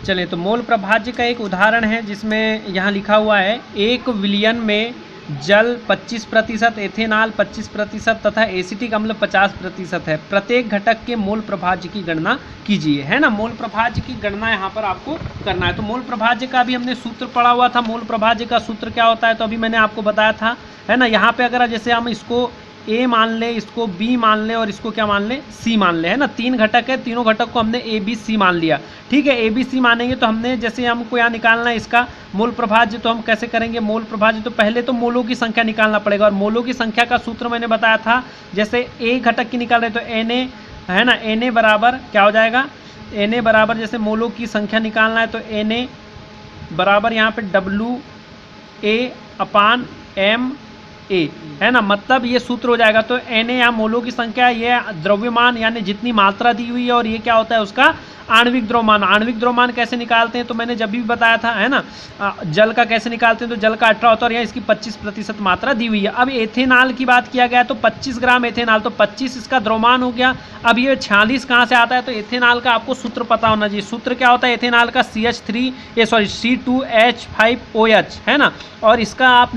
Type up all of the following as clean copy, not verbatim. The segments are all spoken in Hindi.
चलिए, तो मोल प्रभाज्य का एक उदाहरण है जिसमें यहाँ लिखा हुआ है 1 विलियन में जल 25%, एथेनॉल 25% तथा एसिटिक अम्ल 50% है। प्रत्येक घटक के मोल प्रभाज्य की गणना कीजिए, है ना। मोल प्रभाज्य की गणना यहाँ पर आपको करना है। तो मोल प्रभाज्य का भी हमने सूत्र पढ़ा हुआ था। मोल प्रभाज्य का सूत्र क्या होता है, तो अभी मैंने आपको बताया था, है ना। यहाँ पे अगर जैसे हम इसको ए मान ले, इसको बी मान ले और इसको क्या मान ले, सी मान ले, है ना। 3 घटक है, तीनों घटक को हमने ए बी सी मान लिया, ठीक है। ए बी सी मानेंगे तो हमने जैसे हमको यहाँ निकालना है इसका मोल प्रभाज्य, तो हम कैसे करेंगे मोल प्रभाज्य, तो पहले तो मोलों की संख्या निकालना पड़ेगा। और मोलों की संख्या का सूत्र मैंने बताया था, जैसे ए घटक की निकाल रहे तो Na, है ना, Na बराबर क्या हो जाएगा, Na बराबर जैसे मोलों की संख्या निकालना है तो Na बराबर यहाँ पे WA/MA, है ना। मतलब ये सूत्र हो जाएगा। तो Na यहाँ मोलों की संख्या, ये द्रव्यमान यानी जितनी मात्रा दी हुई है, और ये क्या होता है उसका आणविक द्रव्यमान। आणविक द्रव्यमान कैसे निकालते हैं तो मैंने जब भी बताया था, है ना। जल का कैसे निकालते हैं तो जल का 18 होता है और यहाँ इसकी 25% मात्रा दी हुई है। अब एथेनॉल की बात किया गया तो 25 ग्राम एथेनॉल, तो 25 इसका द्रव्यमान हो गया। अब ये 46 कहाँ से आता है, तो एथेनॉल का आपको सूत्र पता होना चाहिए। सूत्र क्या होता है एथेनॉल का, C2H5OH, है ना। और इसका आप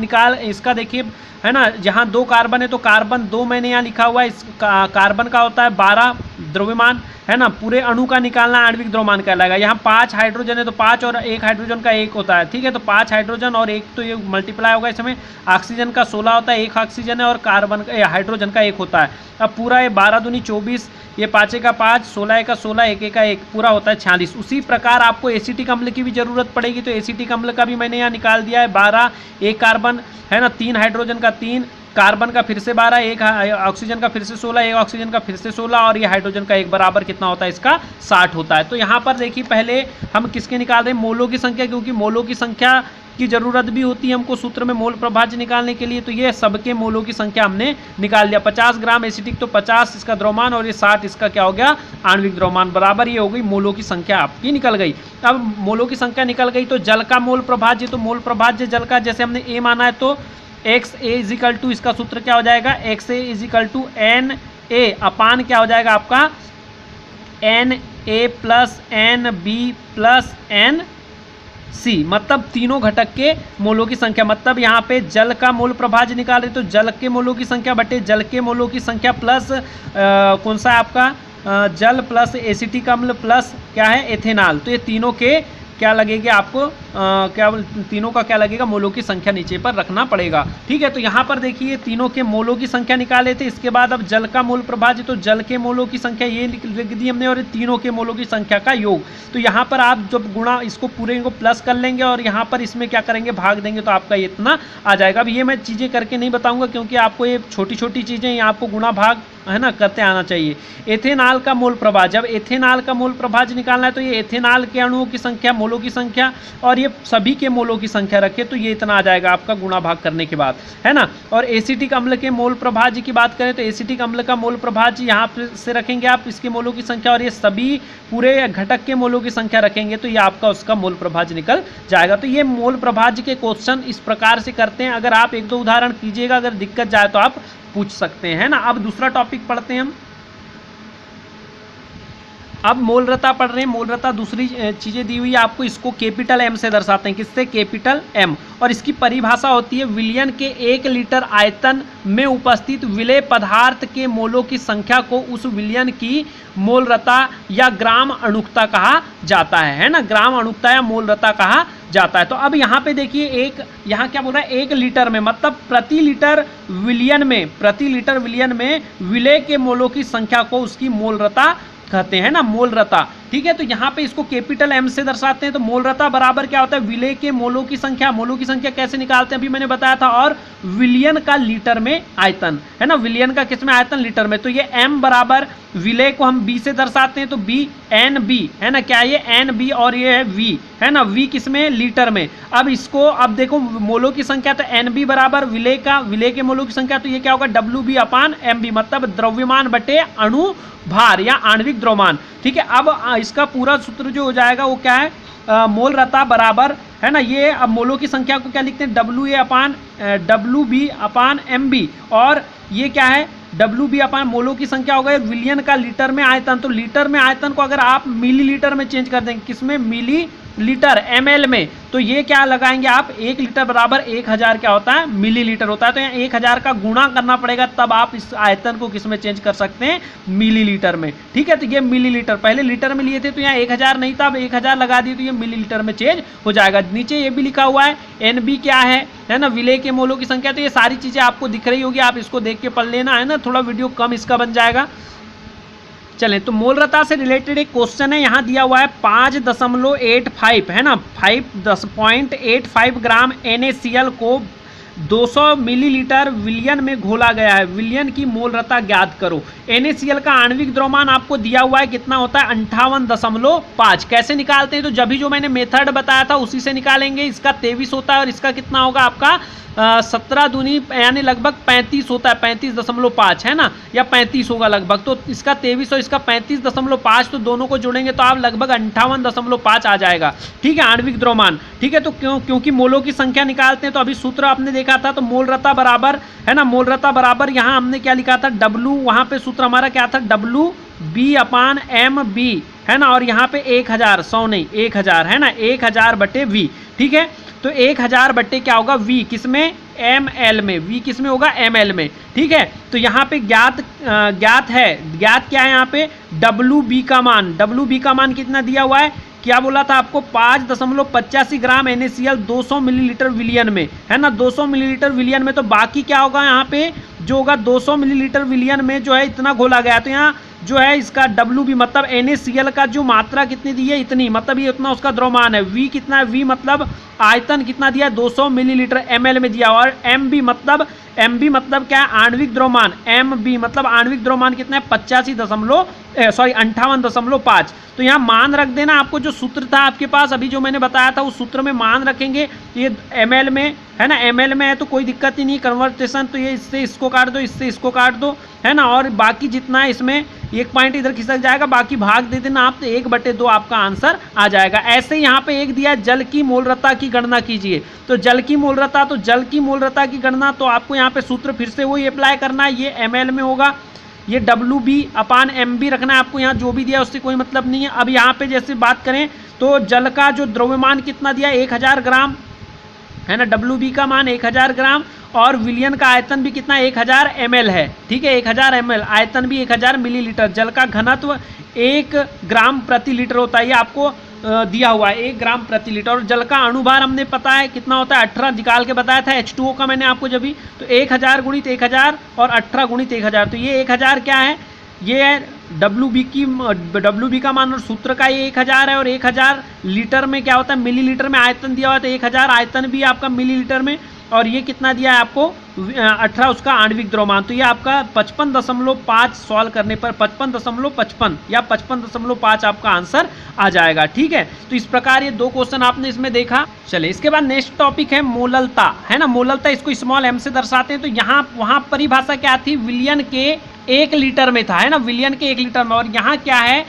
इसका देखिए, है ना, जहाँ 2 कार्बन है तो कार्बन 2 मैंने यहाँ लिखा हुआ है। इस कार्बन का होता है 12 द्रव्यमान, है ना। पूरे अणु का निकालना आणविक द्रव्यमान कहलाएगा। यहाँ 5 हाइड्रोजन है तो 5 और 1 हाइड्रोजन का 1 होता है, ठीक है। तो 5 हाइड्रोजन और 1 तो ये मल्टीप्लाई होगा इसमें। ऑक्सीजन का 16 होता है, 1 ऑक्सीजन है, और कार्बन का हाइड्रोजन का 1 होता है। अब पूरा ये 12 दूनी 24, ये 5 का 5, 16 का 16, 1 का 1, पूरा होता है 46। उसी प्रकार आपको एसिटिक अम्ल की भी जरूरत पड़ेगी, तो एसिटिक अम्ल का भी मैंने यहाँ निकाल दिया है। 12, 1 कार्बन, है ना, 3 हाइड्रोजन का 3, कार्बन का फिर से 12, 1 ऑक्सीजन का फिर से 16, 1 ऑक्सीजन का फिर से 16, और ये हाइड्रोजन का 1 बराबर कितना होता है इसका 60 होता है। तो यहाँ पर देखिए पहले हम किसके निकाल रहे हैं, मोलों की संख्या, क्योंकि मोलों की संख्या की जरूरत भी होती है हमको सूत्र में मोल प्रभाज्य निकालने के लिए। तो ये सबके मोलों की संख्या हमने निकाल लिया। 50 ग्राम एसिटिक तो 50 इसका द्रव्यमान, और ये 60 इसका क्या हो गया, आणविक द्रव्यमान, बराबर ये हो गई मोलों की संख्या आपकी निकल गई। अब मोलों की संख्या निकल गई तो जल का मोल प्रभाज्य, तो मोल प्रभाज्य जल का जैसे हमने ए माना है तो XA इसका सूत्र क्या हो जाएगा, XA=NA अपान क्या हो जाएगा आपका Na plus NB plus NC, मतलब तीनों घटक के मोलों की संख्या। मतलब यहाँ पे जल का मोल प्रभाज्य निकाल रहे तो जल के मोलों की संख्या बटे जल के मोलों की संख्या प्लस कौन सा है आपका जल प्लस एसिटिक अम्ल प्लस क्या है एथेनॉल। तो ये तीनों के क्या लगेगा आपको, तीनों का क्या लगेगा, मोलों की संख्या नीचे पर रखना पड़ेगा, ठीक है। तो यहाँ पर देखिए तीनों के मोलों की संख्या निकाले थे। इसके बाद अब जल का मोल प्रभाज्य, तो जल के मोलों की संख्या ये लिख दी हमने, और तीनों के मोलों की संख्या का योग। तो यहाँ पर आप जब गुणा इसको पूरे को प्लस कर लेंगे और यहाँ पर इसमें क्या करेंगे, भाग देंगे, तो आपका ये इतना आ जाएगा। अब ये मैं चीज़ें करके नहीं बताऊँगा क्योंकि आपको ये छोटी छोटी चीज़ें ये आपको गुणा भाग, है ना, करते आना चाहिए। एथेनॉल का मोल प्रभाज्य, जब एथेनॉल का मोल प्रभाज्य निकालना है तो ये एथेनॉल के अणुओं की संख्या, मोलों की संख्या, और ये सभी के मोलों की संख्या रखे तो ये इतना आ जाएगा आपका गुणा भाग करने के बाद, है ना। और एसिटिक अम्ल के मोल प्रभाज्य की बात करें तो एसिटिक अम्ल का मोल प्रभाज्य यहाँ से रखेंगे आप इसके मोलों की संख्या, और ये सभी पूरे घटक के मोलों की संख्या रखेंगे तो ये आपका उसका मोल प्रभाज्य निकल जाएगा। तो ये मोल प्रभाज्य के क्वेश्चन इस प्रकार से करते हैं। अगर आप 1-2 उदाहरण कीजिएगा, अगर दिक्कत जाए तो आप पूछ सकते हैं ना। अब दूसरा टॉपिक पढ़ते हैं हम। अब मोलरता पढ़ रहे हैं। मोलरता दूसरी चीज़ें दी हुई है आपको, इसको कैपिटल M से दर्शाते हैं। किससे, कैपिटल M। और इसकी परिभाषा होती है विलयन के 1 लीटर आयतन में उपस्थित विलेय पदार्थ के मोलों की संख्या को उस विलयन की मोलरता या ग्राम अणुकता कहा जाता है ना। ग्राम अणुकता या मोलरता कहा जाता है। तो अब यहाँ पे देखिए यहाँ क्या बोल रहा है, 1 लीटर में, मतलब प्रति लीटर विलयन में विलेय के मोलों की संख्या को उसकी मोलरता कहते हैं ना, मोलरता, ठीक है। तो यहाँ पे इसको कैपिटल M से दर्शाते हैं। तो मोलरता बराबर क्या होता है, विलेय के मोलों की संख्या। मोलों की संख्या कैसे निकालते हैं अभी मैंने बताया था, और विलयन का लीटर में आयतन, है ना। विलयन का किस में आयतन, लीटर में। तो ये M बराबर विलेय को हम B से दर्शाते हैं तो B NB, है ना, क्या ये NB, और ये है V, है ना। V किस में, लीटर में। अब इसको अब देखो मोलों की संख्या, तो NB बराबर विलेय के मोलों की संख्या, तो ये क्या होगा WB/MB, मतलब द्रव्यमान बटे अणु भार या आणविक द्रव्यमान, ठीक है। अब इसका पूरा सूत्र जो हो जाएगा वो क्या है, मोलरता बराबर, है ना, ये अब मोलों की संख्या को क्या लिखते हैं, WB/MB, और ये क्या है डब्ल्यू बी अपान मोलों की संख्या हो गई, विलियन का लीटर में आयतन, तो लीटर में आयतन को अगर आप मिलीलीटर में चेंज कर देंगे, किसमें, मिली लीटर, ml में, तो ये क्या लगाएंगे आप, 1 लीटर बराबर 1000 क्या होता है, मिलीलीटर होता है। तो यहाँ 1000 का गुणा करना पड़ेगा, तब आप इस आयतन को किस में चेंज कर सकते हैं, मिलीलीटर में। ठीक है, तो ये मिलीलीटर, पहले लीटर में लिए थे तो यहाँ 1000 नहीं था, अब 1000 लगा दिए तो ये मिलीलीटर में चेंज हो जाएगा। नीचे ये भी लिखा हुआ है NB क्या है ना, विलेय के मोलों की संख्या। तो ये सारी चीजें आपको दिख रही होगी, आप इसको देख के पढ़ लेना, है ना, थोड़ा वीडियो कम इसका बन जाएगा। चलें, तो मोलरता से रिलेटेड एक क्वेश्चन है, यहाँ दिया हुआ है 5.85 है ना, 5.85 ग्राम NaCl को 200 मिलीलीटर विलियन में घोला गया है, विलियन की मोलरता ज्ञात करो। NaCl का आणविक द्रव्यमान आपको दिया हुआ है, कितना होता है, 58.5। कैसे निकालते हैं, तो जब भी जो मैंने मेथड बताया था उसी से निकालेंगे। इसका 23 होता है और इसका कितना होगा आपका 17 दूनी यानी लगभग 35 होता है, 35.5 है ना, या 35 होगा लगभग। तो इसका 23 और इसका 35.5, तो दोनों को जोड़ेंगे तो आप लगभग 58.5 आ जाएगा। ठीक है, आणविक द्रव्यमान। ठीक है, तो क्योंकि मोलों की संख्या निकालते हैं तो अभी सूत्र आपने देखा था, तो मोलरता बराबर है ना, मोलरता बराबर यहाँ हमने क्या लिखा था, W, वहाँ पे सूत्र हमारा क्या था, WB/MB है ना, और यहाँ पे 1000, 100 नहीं 1000 है ना, 1000/V। ठीक है, तो 1000 बट्टे क्या होगा, V किसमें, ml में, V किसमें होगा, ml में। ठीक है, तो यहाँ पे ज्ञात है, ज्ञात क्या है यहाँ पे, WB का मान, WB का मान कितना दिया हुआ है, क्या बोला था आपको, 5.85 ग्राम NaCl 200 मिलीलीटर विलियन में, है ना, 200 मिलीलीटर विलियन में। तो बाकी क्या होगा यहाँ पे, जो होगा 200 मिलीलीटर विलियन में जो है इतना घोला गया, तो यहाँ जो है इसका WB मतलब NaCl का जो मात्रा कितनी दी है, इतनी, मतलब ये उतना उसका द्रव्यमान है। V कितना है, V मतलब आयतन कितना दिया, 200 मिलीलीटर ml में दिया। और MB मतलब क्या है, आणविक द्रव्यमान, MB मतलब आणविक द्रव्यमान कितना है, 58.5। तो यहाँ मान रख देना, आपको जो सूत्र था आपके पास अभी जो मैंने बताया था उस सूत्र में मान रखेंगे। ये ml में है ना, ml में है तो कोई दिक्कत ही नहीं, कन्वर्टेशन, तो ये इससे इसको काट दो, इससे इसको काट दो, है ना, और बाकी जितना है इसमें 1 पॉइंट इधर खिसक जाएगा, बाकी भाग दे देना आप, तो 1/2 आपका आंसर आ जाएगा। ऐसे यहाँ पे एक दिया, जल की मोलरता की गणना कीजिए। तो जल की मोलरता, तो जल की मोलरता की गणना, तो आपको यहाँ पे सूत्र फिर से वही अप्लाई करना है, ये ml में होगा, ये WB/MB रखना है आपको, यहाँ जो भी दिया उससे कोई मतलब नहीं है। अब यहाँ पे जैसे बात करें तो जल का जो द्रव्यमान कितना दिया, 1000 ग्राम है ना, WB का मान 1000 ग्राम, और विलियन का आयतन भी कितना, 1000 ml है। ठीक है, 1000 ml, आयतन भी 1000 मिलीलीटर, जल का घनत्व 1 ग्राम प्रति लीटर होता है, ये आपको दिया हुआ है, 1 ग्राम प्रति लीटर। और जल का अणुभार हमने पता है कितना होता है, 18 निकाल के बताया था, H2O का मैंने आपको जब भी, तो 1000 गुणित 1000 और 18 गुणित 1000, तो ये 1000 क्या है, ये है WB का मान, और सूत्र का ये 1000 है। और 1000 लीटर में क्या होता है, मिलीलीटर में आयतन दिया हुआ है, तो 1000 आयतन भी आपका मिलीलीटर में, और ये कितना दिया है आपको, 18 उसका आणविक द्रव्यमान। तो ये आपका 55.5 सॉल्व करने पर 55.55 या 55.5 आपका आंसर आ जाएगा। ठीक है, तो इस प्रकार ये 2 क्वेश्चन आपने इसमें देखा। चले, इसके बाद नेक्स्ट टॉपिक है मोललता, है ना, मोललता, इसको स्मॉल m से दर्शाते हैं। तो यहाँ वहाँ परिभाषा क्या थी, विलियन के 1 लीटर में था, है ना, विलियन के 1 लीटर में। और यहाँ क्या है,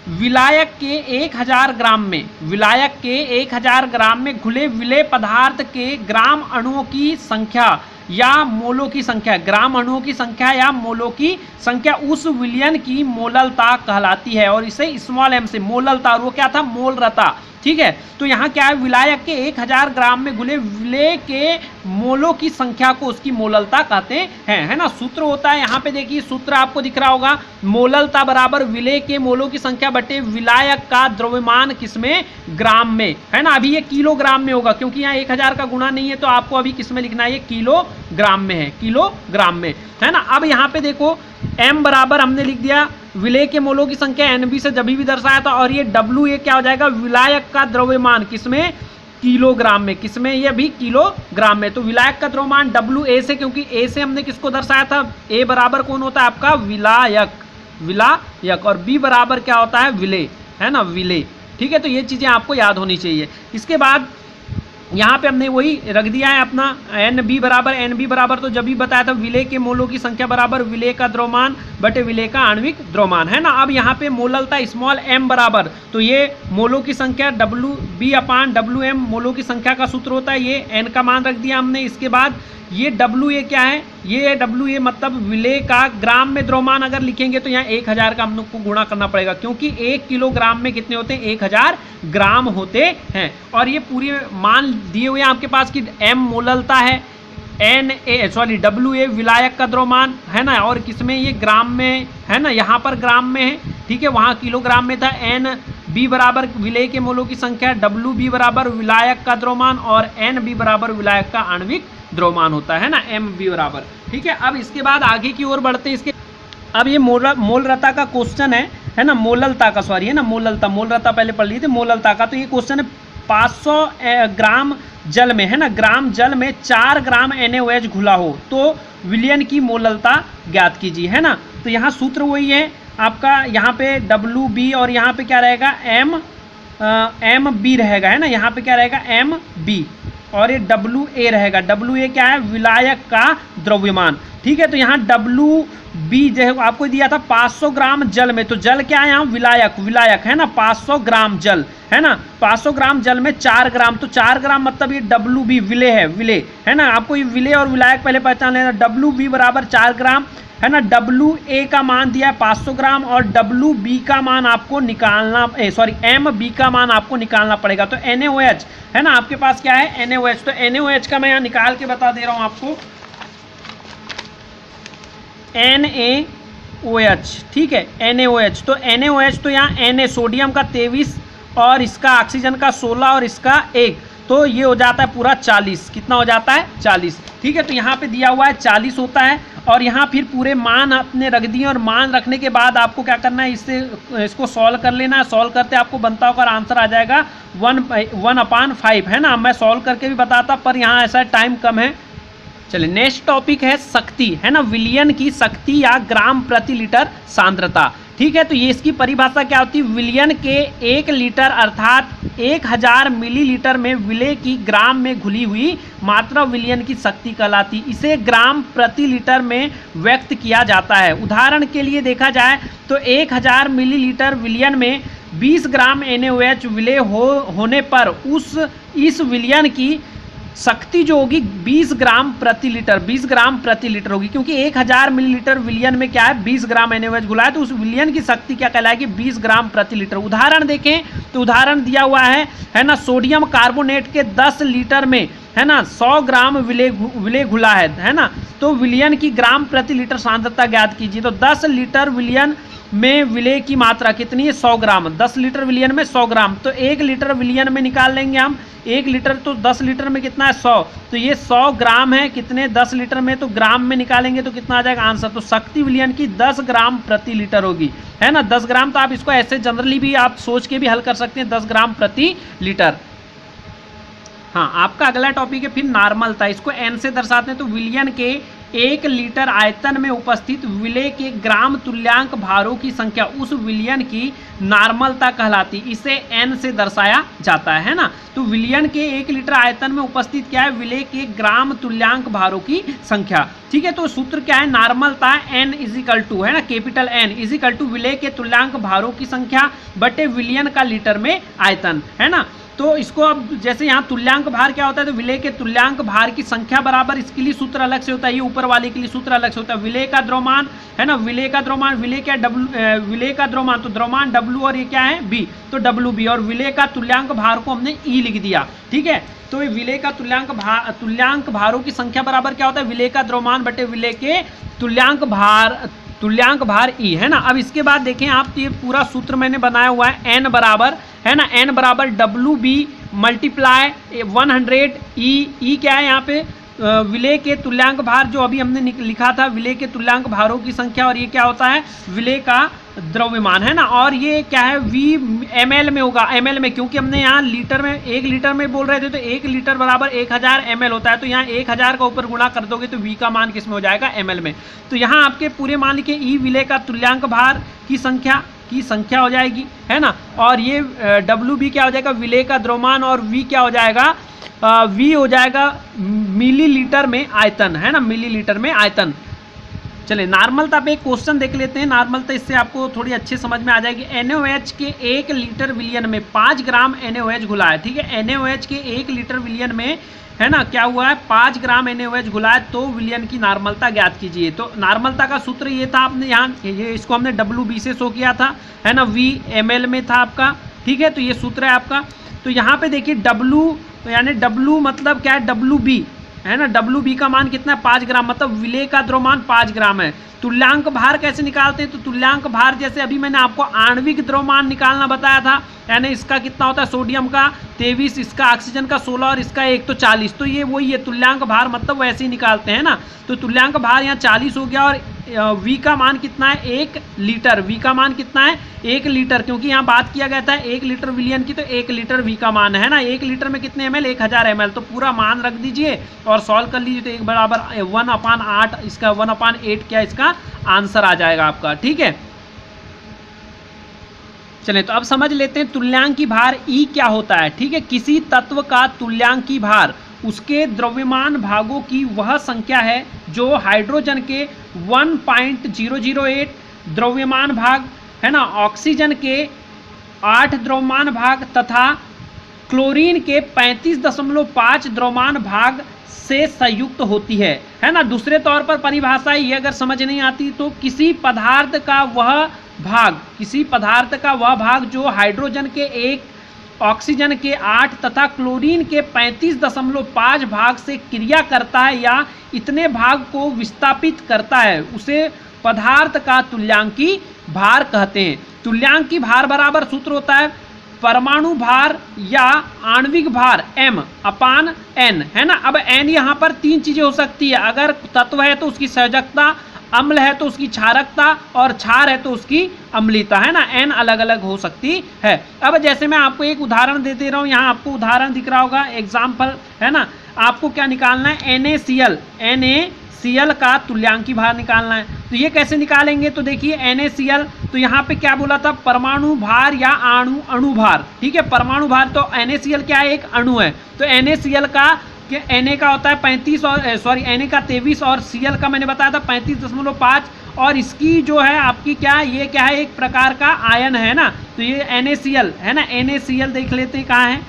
विलायक के 1000 ग्राम में, विलायक के 1000 ग्राम में घुले विलेय पदार्थ के ग्राम अणुओं की संख्या या मोलों की संख्या, ग्राम अणुओं की संख्या या मोलों की संख्या उस विलियन की मोललता कहलाती है। और इसे स्मॉल m से मोललता, और वो क्या था, मोलरता। ठीक है, तो यहाँ क्या है, विलायक के 1000 ग्राम में घुले विलेय के मोलों की संख्या को उसकी मोललता कहते हैं, है ना। सूत्र होता है, यहाँ पे देखिए सूत्र आपको दिख रहा होगा, मोललता बराबर विलेय के मोलों की संख्या बटे विलायक का द्रव्यमान किसमें, ग्राम में, है ना। अभी ये किलोग्राम में होगा, क्योंकि यहाँ 1000 का गुणा नहीं है, तो आपको अभी किसमें लिखना है, ये किलोग्राम में है, किलोग्राम में, है ना। अब यहाँ पे देखो m बराबर हमने लिख दिया विलेय के मोलों की संख्या NB से जब भी दर्शाया था, और ये W ये क्या हो जाएगा, विलायक का द्रव्यमान किसमें, किलोग्राम में, किसमें, ये भी किलोग्राम में। तो विलायक का द्रव्यमान WA से, क्योंकि A से हमने किसको दर्शाया था, A बराबर कौन होता है आपका, विलायक, और B बराबर क्या होता है, विलेय, है ना, विलेय। ठीक है, तो ये चीज़ें आपको याद होनी चाहिए। इसके बाद यहाँ पे हमने वही रख दिया है अपना NB बराबर, तो जब भी बताया था विलेय के मोलों की संख्या बराबर विलेय का द्रव्यमान बटे विलेय का आणविक द्रव्यमान, है ना। अब यहाँ पे मोललता स्मॉल m बराबर, तो ये मोलों की संख्या WB/WM मोलों की संख्या का सूत्र होता है, ये n का मान रख दिया हमने। इसके बाद ये WA क्या है, ये WA मतलब विलेय का ग्राम में द्रव्यमान अगर लिखेंगे तो यहाँ 1000 का हम लोग को गुणा करना पड़ेगा, क्योंकि 1 किलोग्राम में कितने होते हैं, 1000 ग्राम होते हैं। और ये पूरे मान दिए हुए हैं आपके पास कि M मोललता है, WA विलायक का द्रव्यमान है ना, और किसमें ये ग्राम में है ना, यहाँ पर ग्राम में है, ठीक है, वहाँ किलोग्राम में था। NB बराबर विलेय के मोलों की संख्या, WB बराबर विलायक का द्रव्यमान और NB बराबर विलायक का आणविक द्रव्यमान होता है ना, MB बराबर, ठीक है। अब इसके बाद आगे की ओर बढ़ते हैं। इसके अब ये मोलरता का क्वेश्चन है ना, मोललता का, सॉरी है ना, मोलरता पहले पढ़ ली थी, मोललता का। तो ये क्वेश्चन है 500 ग्राम जल में है ना, ग्राम जल में 4 ग्राम NaOH घुला हो तो विलयन की मोललता ज्ञात कीजिए, है ना। तो यहाँ सूत्र वही है आपका, यहाँ पे WB और यहाँ पे क्या रहेगा, MB रहेगा, है ना, यहाँ पे क्या रहेगा, MB और ये WA रहेगा। WA क्या है, विलायक का द्रव्यमान, ठीक है। तो यहाँ WB जो आपको दिया था 500 ग्राम जल में, तो जल क्या है यहाँ, विलायक है ना, 500 ग्राम जल है ना, 500 ग्राम जल में 4 ग्राम, तो 4 ग्राम मतलब ये WB विलेय है ना। आपको ये विलेय और विलायक पहले पहचान लेना। WB बराबर 4 ग्राम है ना, WA का मान दिया है 500 ग्राम और WB का मान आपको निकालना, MB का मान आपको निकालना पड़ेगा। तो NaOH है ना, आपके पास क्या है, NaOH। तो NaOH का मैं यहाँ निकाल के बता दे रहा हूँ आपको, NaOH, ठीक है, NaOH। तो NaOH तो यहाँ Na सोडियम का 23 और इसका ऑक्सीजन का 16 और इसका 1, तो ये हो जाता है पूरा 40। कितना हो जाता है, 40, ठीक है। तो यहाँ पे दिया हुआ है 40 होता है और यहाँ फिर पूरे मान आपने रख दिए और मान रखने के बाद आपको क्या करना है, इसको सॉल्व कर लेना है। सॉल्व करते आपको बनता होकर आंसर आ जाएगा 1/5 है ना। मैं सॉल्व करके भी बताता पर यहाँ ऐसा टाइम कम है। चलिए नेक्स्ट टॉपिक है शक्ति, है ना, विलयन की शक्ति या ग्राम प्रति लीटर सांद्रता, ठीक है। तो ये इसकी परिभाषा क्या होती है, विलयन के 1 लीटर अर्थात 1000 मिलीलीटर में विलेय की ग्राम में घुली हुई मात्रा विलयन की शक्ति कहलाती। इसे ग्राम प्रति लीटर में व्यक्त किया जाता है। उदाहरण के लिए देखा जाए तो 1000 मिलीलीटर विलयन में 20 ग्राम NaOH विलेय होने पर इस विलयन की शक्ति जो होगी 20 ग्राम प्रति लीटर होगी, क्योंकि 1000 मिलीलीटर विलयन में क्या है, 20 ग्राम NaOH घुला है, तो उस विलयन की शक्ति क्या कहलाएगी, 20 ग्राम प्रति लीटर। उदाहरण देखें तो उदाहरण दिया हुआ है ना, सोडियम कार्बोनेट के 10 लीटर में है ना 100 ग्राम विलेय घुला है ना, तो विलयन की ग्राम प्रति लीटर सांद्रता ज्ञात कीजिए। तो 10 लीटर विलयन में विलेय की मात्रा कितनी है, 100 ग्राम, 10 लीटर विलयन में 100 ग्राम, तो 1 लीटर विलयन में निकाल लेंगे हम, 1 लीटर तो 10 लीटर में कितना है, 100, तो ये 100 ग्राम है, कितने 10 लीटर में, तो ग्राम में निकालेंगे तो कितना आ जाएगा आंसर। तो शक्ति विलयन की 10 ग्राम प्रति लीटर होगी, है ना, 10 ग्राम। तो आप इसको ऐसे जनरली भी आप सोच के भी हल कर सकते हैं, 10 ग्राम प्रति लीटर। हाँ, आपका अगला टॉपिक है फिर नॉर्मलता, इसको N से दर्शाते हैं। तो विलयन के 1 लीटर आयतन में उपस्थित विलेय के ग्राम तुल्यांक भारों की संख्या उस विलयन की नॉर्मलता कहलाती, इसे N से दर्शाया जाता है ना। तो विलयन के 1 लीटर आयतन में उपस्थित क्या है, विलेय के ग्राम तुल्यांक भारों की संख्या, ठीक है। तो सूत्र क्या है, नॉर्मलता N = है ना, कैपिटल N = विलेय के तुल्यांक भारों की संख्या बटे विलयन का लीटर में आयतन, है ना। तो इसको अब जैसे यहाँ तुल्यांक भार क्या होता है, तो विलेय के तुल्यांक भार की संख्या बराबर, इसके लिए सूत्र अलग से होता है, ये ऊपर वाले के लिए सूत्र अलग से होता है। विलेय का द्रव्यमान है ना, विलेय का द्रव्यमान, विलेय का द्रव्यमान, तो द्रव्यमान W और ये क्या है B, तो WB, और विलेय का तुल्यांक भार को हमने E लिख दिया, ठीक है। तो विलेय का तुल्यांक भारों की संख्या बराबर क्या होता है, विलेय का द्रव्यमान बटे विलेय के तुल्यांक भार E, है ना। अब इसके बाद देखें आप, ये पूरा सूत्र मैंने बनाया हुआ है, N बराबर है ना, N बराबर WB मल्टीप्लाई 100 E क्या है यहाँ पे, विलेय के तुल्यांक भार जो अभी हमने लिखा था, विलेय के तुल्यांक भारों की संख्या, और ये क्या होता है, विलेय का द्रव्यमान, है ना। और ये क्या है, V ml में होगा, ml में, क्योंकि हमने यहाँ लीटर में 1 लीटर में बोल रहे थे, तो 1 लीटर बराबर 1000 ml होता है, तो यहाँ 1000 का ऊपर गुणा कर दोगे तो V का मान किस में हो जाएगा, ml में। तो यहाँ आपके पूरे मान लिखे E विलेय का तुल्यांक भार की संख्या हो जाएगी, है ना। और ये WB क्या हो जाएगा, विलेय का द्रव्यमान, और V क्या हो जाएगा, V हो जाएगा मिलीलीटर में आयतन, है ना, मिलीलीटर में आयतन। चलिए नॉर्मलता पे एक क्वेश्चन देख लेते हैं। नॉर्मलता इससे आपको थोड़ी अच्छी समझ में आ जाएगी। NaOH के 1 लीटर विलयन में 5 ग्राम NaOH घुला है, ठीक है। NaOH के 1 लीटर विलयन में है ना, क्या हुआ है 5 ग्राम NaOH घुलाए तो विलयन की नॉर्मलता ज्ञात कीजिए। तो नॉर्मलता का सूत्र ये था, आपने यहाँ ये इसको हमने WB से शो किया था, है ना, V ml में था आपका, ठीक है। तो ये सूत्र है आपका। तो यहाँ पे देखिए W यानी W मतलब क्या है WB, है ना, WB का मान कितना है 5 ग्राम, मतलब विलेय का द्रव्यमान 5 ग्राम है। तुल्यांक भार कैसे निकालते हैं, तो तुल्यांक भार जैसे अभी मैंने आपको आणविक द्रव्यमान निकालना बताया था, यानी इसका कितना होता है सोडियम का 23, इसका ऑक्सीजन का 16 और इसका 1 तो 40, तो ये वही है तुल्यांक भार, मतलब वैसे ही निकालते हैं ना। तो तुल्यांक भार यहाँ 40 हो गया और V का मान कितना है 1 लीटर, V का मान कितना है 1 लीटर, क्योंकि यहाँ बात किया गया था 1 लीटर विलियन की, तो 1 लीटर V का मान है ना। 1 लीटर में कितने ml 1000 ml, तो पूरा मान रख दीजिए और सॉल्व कर लीजिए, तो 1 बराबर 1/8, इसका 1/8 क्या इसका आंसर आ जाएगा आपका, ठीक है। चलिए तो अब समझ लेते हैं तुल्यांकी भार E क्या होता है, ठीक है। किसी तत्व का तुल्यांकी भार उसके द्रव्यमान भागों की वह संख्या है जो हाइड्रोजन के 1.008 द्रव्यमान भाग, है ना, ऑक्सीजन के 8 द्रव्यमान भाग तथा क्लोरीन के 35.5 द्रव्यमान भाग से संयुक्त होती है ना। दूसरे तौर पर परिभाषा ये अगर समझ नहीं आती तो किसी पदार्थ का वह भाग जो हाइड्रोजन के 1, ऑक्सीजन के 8 तथा क्लोरीन के 35.5 भाग से क्रिया करता है या इतने भाग को विस्थापित करता है, उसे पदार्थ का तुल्यांकी भार कहते हैं। तुल्यांकी भार बराबर सूत्र होता है परमाणु भार या आणविक भार M/N, है ना। अब N यहाँ पर 3 चीजें हो सकती है, अगर तत्व है तो उसकी संयोजकता, अम्ल है तो उसकी क्षारकता और क्षार है तो उसकी अम्लीयता, है ना। N अलग अलग हो सकती है। अब जैसे मैं आपको एक उदाहरण दे रहा हूँ, यहाँ आपको उदाहरण दिख रहा होगा एग्जाम्पल, है ना। आपको क्या निकालना है NaCl का तुल्यांकी भार निकालना है। तो ये कैसे निकालेंगे, तो देखिए NaCl, तो यहाँ पे क्या बोला था परमाणु भार या अणु भार, ठीक है। परमाणु भार तो NaCl क्या है एक अणु है, तो NaCl का Na का होता है 35 और Na का 23 और Cl का मैंने बताया था 35.5 और इसकी जो है आपकी क्या ये क्या है एक प्रकार का आयन है ना। तो ये NaCl है ना, NaCl देख लेते हैं कहाँ है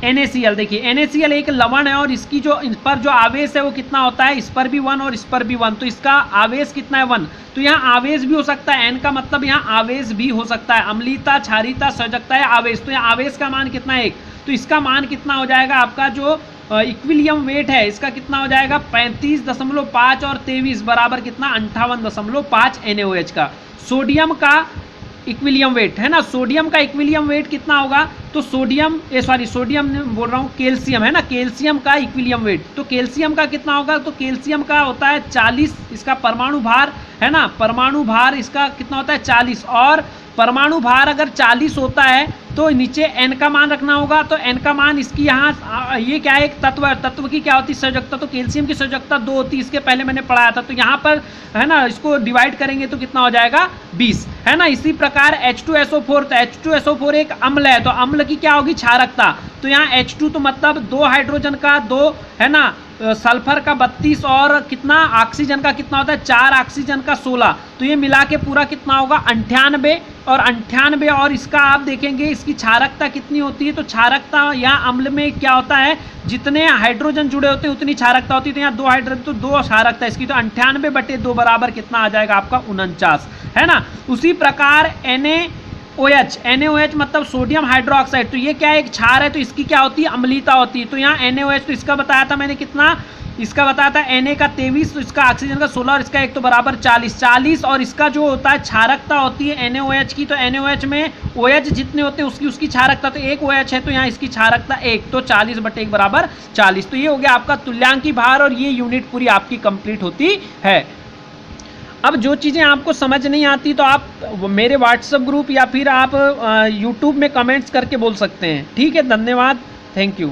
NaCl, देखिए NaCl एक लवण है और इसकी जो इस पर जो आवेश है वो कितना होता है, इस पर भी 1 और इस पर भी 1, तो इसका आवेश कितना है 1, तो यहाँ आवेश भी हो सकता है, N का मतलब यहाँ आवेश भी हो सकता है, अम्लीयता, क्षारीयता, संयोजकता है आवेश, तो यहाँ आवेश का मान कितना है 1, तो इसका मान कितना हो जाएगा आपका जो इक्विलियम वेट है इसका कितना हो जाएगा 35.5 और 23 बराबर कितना 58.5 NaOH का। सोडियम का इक्विलियम वेट है ना, सोडियम का इक्विलियम वेट कितना होगा, तो सोडियम बोल रहा हूँ कैल्शियम, है ना, कैल्शियम का इक्विलियम वेट, तो कैल्शियम का कितना होगा, तो कैल्शियम का होता है 40, इसका परमाणु भार है ना, परमाणु भार इसका कितना होता है 40, और परमाणु भार अगर 40 होता है तो नीचे N का मान रखना होगा, तो N का मान इसकी यहाँ ये क्या है एक तत्व की क्या होती है संयोजकता, तो कैल्शियम की संयोजकता 2 होती है, इसके पहले मैंने पढ़ाया था, तो यहाँ पर है ना इसको डिवाइड करेंगे तो कितना हो जाएगा 20, है ना। इसी प्रकार H2SO4, तो H2SO4 एक अम्ल है, तो अम्ल की क्या होगी क्षारकता, तो यहाँ H2 तो मतलब 2 हाइड्रोजन का 2 है ना, सल्फर का 32 और कितना ऑक्सीजन का कितना होता है 4, ऑक्सीजन का 16, तो ये मिला के पूरा कितना होगा 98 और 98 और इसका आप देखेंगे इसकी क्षारकता कितनी होती है, तो क्षारकता यहाँ अम्ल में क्या होता है जितने हाइड्रोजन जुड़े होते हैं उतनी क्षारकता होती है, तो यहाँ 2 हाइड्रोजन तो 2 क्षारकता इसकी, तो 98/2 बराबर कितना आ जाएगा आपका 49, है ना। उसी प्रकार NaOH मतलब सोडियम हाइड्रोक्साइड, तो ये क्या है एक क्षार है, तो इसकी क्या होती है अम्लीयता होती है, तो यहाँ NaOH तो इसका बताया था मैंने कितना, इसका बताया था Na का 23, तो इसका ऑक्सीजन का 16 और इसका 1 तो बराबर 40 और इसका जो होता है क्षारकता होती है NaOH की, तो NaOH में OH जितने होते हैं उसकी क्षारकता, तो 1 OH है तो यहाँ इसकी क्षारकता 1, तो 40/1 बराबर 40, तो ये हो गया आपका तुल्यांकी भार और ये यूनिट पूरी आपकी कंप्लीट होती है। अब जो चीज़ें आपको समझ नहीं आती तो आप मेरे व्हाट्सएप ग्रुप या फिर आप यूट्यूब में कमेंट्स करके बोल सकते हैं, ठीक है। धन्यवाद, थैंक यू।